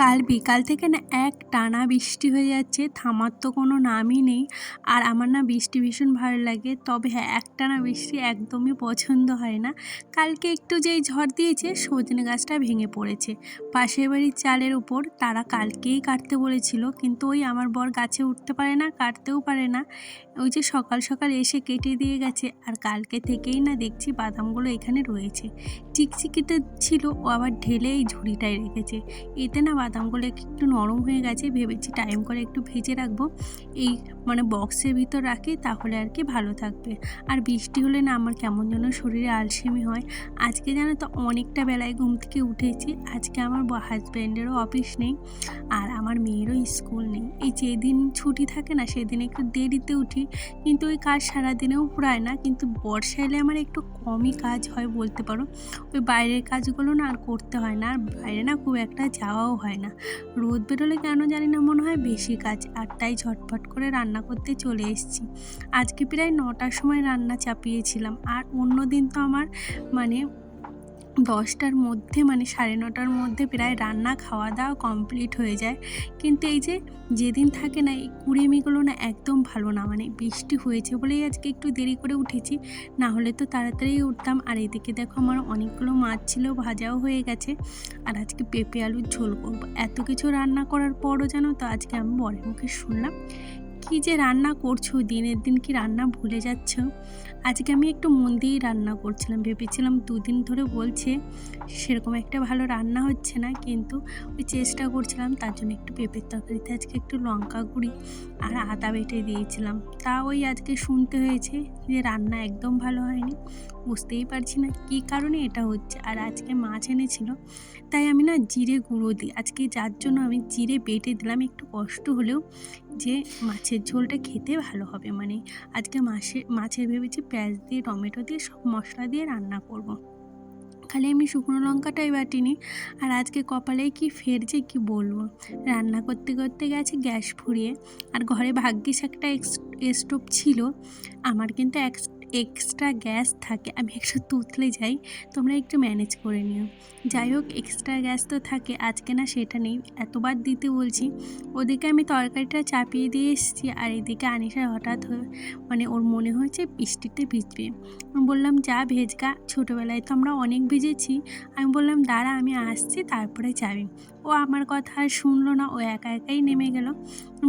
কাল বিকাল থেকে না একটানা বৃষ্টি হয়ে যাচ্ছে, থামার তো কোনো নামই নেই। আর আমার না বৃষ্টি ভীষণ ভালো লাগে, তবে হ্যাঁ একটানা বৃষ্টি একদমই পছন্দ হয় না। কালকে একটু যেই ঝড় দিয়েছে সজনে গাছটা ভেঙে পড়েছে পাশের বাড়ির চালের উপর। তারা কালকেই কাটতে বলেছিল, কিন্তু ওই আমার বর গাছে উঠতে পারে না, কাটতেও পারে না। ওই যে সকাল সকাল এসে কেটে দিয়ে গেছে। আর কালকে থেকেই না দেখছি বাদামগুলো এখানে রয়েছে, চিকচিকিতে ছিল, ও আবার ঢেলে এই ঝুড়িটায় রেখেছে। এতে না বাদামগুলো একটু নরম হয়ে গেছে, ভেবেছি টাইম করে একটু ভেজে রাখবো, এই বক্সের ভিতর রাখি, তাহলে আর কি ভালো থাকবে। আর বৃষ্টি হলে না আমার কেমন যেন শরীরে আলসেমি হয়। আজকে জানো তো অনেকটা বেলায় ঘুম থেকে উঠেছি। আজকে আমার হাজব্যান্ডেরও অফিস নেই, আর আমার মেয়েরও স্কুল নেই। এই যেদিন ছুটি থাকে না সেদিন একটু দেরিতে উঠি, কিন্তু ওই কাজ সারাদিনেও ফুরায় না। কিন্তু বর্ষা এলে আমার একটু কমই কাজ হয় বলতে পারো। ওই বাইরের কাজগুলো না আর করতে হয় না, আর বাইরে না খুব একটা যাওয়াও হয় না। রোদ বেরোলে কেন জানি না মনে হয় বেশি কাজ, আর তাই ঝটফট করে রান্না করতে চলে এসেছি। আজকে প্রায় 9টার সময় রান্না চাপিয়েছিলাম, আর অন্য দিন তো আমার মানে 10টার মধ্যে 9:30টার মধ্যে প্রায় রান্না খাওয়া দাওয়া কমপ্লিট হয়ে যায়। কিন্তু এই যে যেদিন থাকে না এই কুড়েমিগুলো না একদম ভালো না। বৃষ্টি হয়েছে বলেই আজকে একটু দেরি করে উঠেছি, না হলে তো তাড়াতাড়ি উঠতাম। আর এদিকে দেখো আমার অনেকগুলো মাছ ছিল, ভাজাও হয়ে গেছে। আর আজকে পেঁপে আলুর ঝোল করব। এত কিছু রান্না করার পরও জানো তো আজকে আমি বরের মুখে শুনলাম, কি যে রান্না করছো, দিনের দিন কি রান্না ভুলে যাচ্ছ। আজকে আমি একটু মন দিয়েই রান্না করছিলাম, ভেবেছিলাম দুদিন ধরে বলছে সেরকম একটা ভালো রান্না হচ্ছে না, কিন্তু ওই চেষ্টা করছিলাম। তার জন্য একটু পেঁপের তরকারিতে আজকে একটু লঙ্কা গুঁড়ি আর আদা বেটে দিয়েছিলাম। তা ওই আজকে শুনতে হয়েছে যে রান্না একদম ভালো হয়নি। বুঝতেই পারছি না কী কারণে এটা হচ্ছে। আর আজকে মাছ এনেছিল, তাই আমি না জিরে গুঁড়ো দিই আজকে, যার জন্য আমি জিরে বেটে দিলাম। একটু কষ্ট হলেও যে মাছের ঝোলটা খেতে ভালো হবে। আজকে মাছের ভেবেছি পেঁয়াজ দিয়ে টমেটো দিয়ে সব মশলা দিয়ে রান্না করব। খালি আমি শুকনো লঙ্কাটাই বাটিনি। আর আজকে কপালে কি ফেরছে কি বলবো, রান্না করতে করতে গেছে গ্যাস ফুরিয়ে। আর ঘরে ভাগ্যিস একটা স্টোভ ছিল, আমার কিন্তু এক্সট্রা গ্যাস থাকে, আমি একটু তুতলে যাই, তোমরা একটু ম্যানেজ করে নিও। যাই হোক, এক্সট্রা গ্যাস তো থাকে, আজকে না সেটা নেই, এতবার দিতে বলছি। ওদিকে আমি তরকারিটা চাপিয়ে দিয়ে এসেছি, আর এদিকে আনিশা হঠাৎ ওর মনে হয়েছে বৃষ্টিতে ভিজবে। আমি বললাম যা ভেজগা, ছোটোবেলায় তো আমরা অনেক ভিজেছি। আমি বললাম দাঁড়া আমি আসছি তারপরে যাবি। ও আমার কথা আর শুনলো না, ও একা একাই নেমে গেল।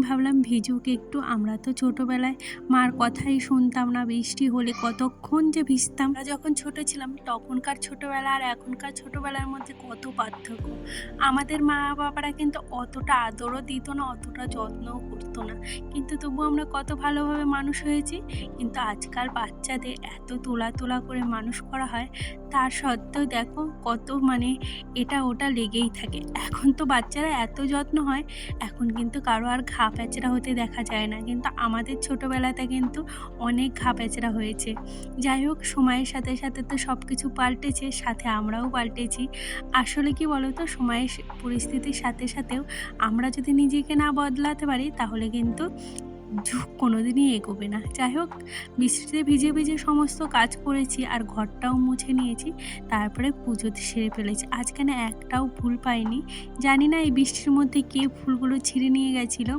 ভাবলাম ভিজুক একটু, আমরা তো ছোটোবেলায় মার কথাই শুনতাম না, বৃষ্টি হলে কতক্ষণ যে ভিজতাম। আমরা যখন ছোট ছিলাম তখনকার ছোটোবেলা আর এখনকার ছোটোবেলার মধ্যে কত পার্থক্য। আমাদের মা বাবারা কিন্তু অতটা আদরও দিত না, অতটা যত্নও করতো না, কিন্তু তবু আমরা কত ভালোভাবে মানুষ হয়েছি। কিন্তু আজকাল বাচ্চাদের এত তোলা তোলা করে মানুষ করা হয়, তার সত্ত্বেও দেখো কত এটা ওটা লেগেই থাকে। এখন তো বাচ্চারা এত যত্ন হয়, এখন কিন্তু কারো আর ঘা প্যাচড়া হতে দেখা যায় না, কিন্তু আমাদের ছোটোবেলাতে কিন্তু অনেক ঘা প্যাচড়া হয়েছে। যাই হোক, সময়ের সাথে সাথে তো সব কিছু পাল্টেছে, সাথে আমরাও পাল্টেছি। আসলে কি বলো তো, সময়ের পরিস্থিতির সাথে সাথেও আমরা যদি নিজেকে না বদলাতে পারি তাহলে কিন্তু যুগ কোনোদিনই এগোবে না। যাই হোক, বৃষ্টিতে ভিজে ভিজে সমস্ত কাজ করেছি, আর ঘরটাও মুছে নিয়েছি, তারপরে পুজো সেরে ফেলেছি। আজকে না একটাও ফুল পাইনি, জানি না এই বৃষ্টির মধ্যে কে ফুলগুলো ছিঁড়ে নিয়ে গেছিলো।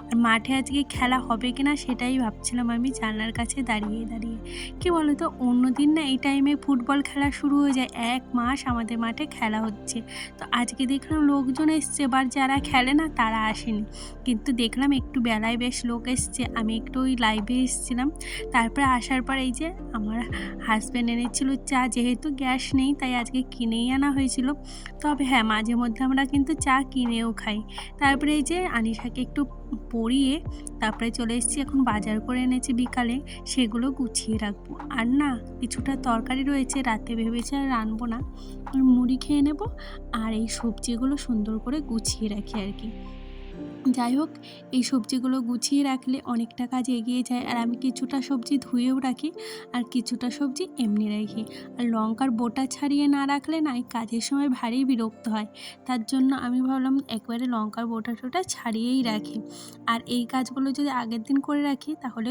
আর মাঠে আজকে খেলা হবে কিনা সেটাই ভাবছিলাম আমি জানলার কাছে দাঁড়িয়ে দাঁড়িয়ে। কি বলো তো, অন্যদিন না এই টাইমে ফুটবল খেলা শুরু হয়ে যায়, 1 মাস আমাদের মাঠে খেলা হচ্ছে। তো আজকে দেখলাম লোকজন এসছে, এবার যারা খেলে না তারা আসেনি, কিন্তু দেখলাম একটু বেলায় বেশ লোক এসছে। আমি একটু ওই লাইভে এসেছিলাম, তারপরে আসার পর এই যে আমার হাজব্যান্ড এনেছিল চা, যেহেতু গ্যাস নেই তাই আজকে কিনেই আনা হয়েছিল। তবে হ্যাঁ, মাঝে মধ্যে আমরা কিন্তু চা কিনেও খাই। তারপরে এই যে আনিশাকে একটু পরিয়ে তারপরে চলে এসেছি, এখন বাজার করে এনেছি বিকালে, সেগুলো গুছিয়ে রাখবো। আর না কিছুটা তরকারি রয়েছে, রাতে ভেবেছি আর রানবো না, মুড়ি খেয়ে নেব। আর এই সবজিগুলো সুন্দর করে গুছিয়ে রাখি আর কি। যাই হোক, এই সবজিগুলো গুছিয়ে রাখলে অনেকটা কাজ এগিয়ে যায়। আর আমি কিছুটা সবজি ধুয়েও রাখি, আর কিছুটা সবজি এমনি রাখি। আর লঙ্কার বোটা ছাড়িয়ে না রাখলে না এই কাজের সময় ভারী বিরক্ত হয়, তার জন্য আমি ভাবলাম একবারে লঙ্কার বোটা টোটা ছাড়িয়েই রাখি। আর এই কাজগুলো যদি আগের দিন করে রাখি তাহলে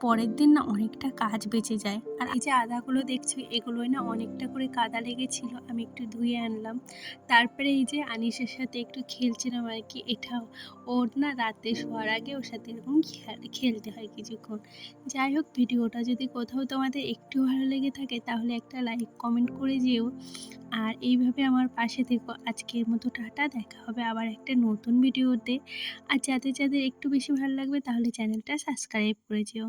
পরের দিন না অনেকটা কাজ বেঁচে যায়। আর এই যে আদাগুলো দেখছো এগুলোই না অনেকটা করে কাদা লেগেছিল, আমি একটু ধুয়ে আনলাম। তারপরে এই যে আনিসের সাথে একটু খেলছিলাম আর কি। এটাও ওর না রাতে শোয়ার আগে ওর সাথে এরকম খেলতে হয় কিছুক্ষণ। যাই হোক, ভিডিওটা যদি কোথাও তোমাদের একটু ভালো লেগে থাকে তাহলে একটা লাইক কমেন্ট করে যেও। আর এইভাবে আমার পাশে থেকো। আজকের মতো টাটা, দেখা হবে আবার একটা নতুন ভিডিওতে। আর যাদের যাদের একটু বেশি ভালো লাগবে তাহলে চ্যানেলটা সাবস্ক্রাইব করে যেও।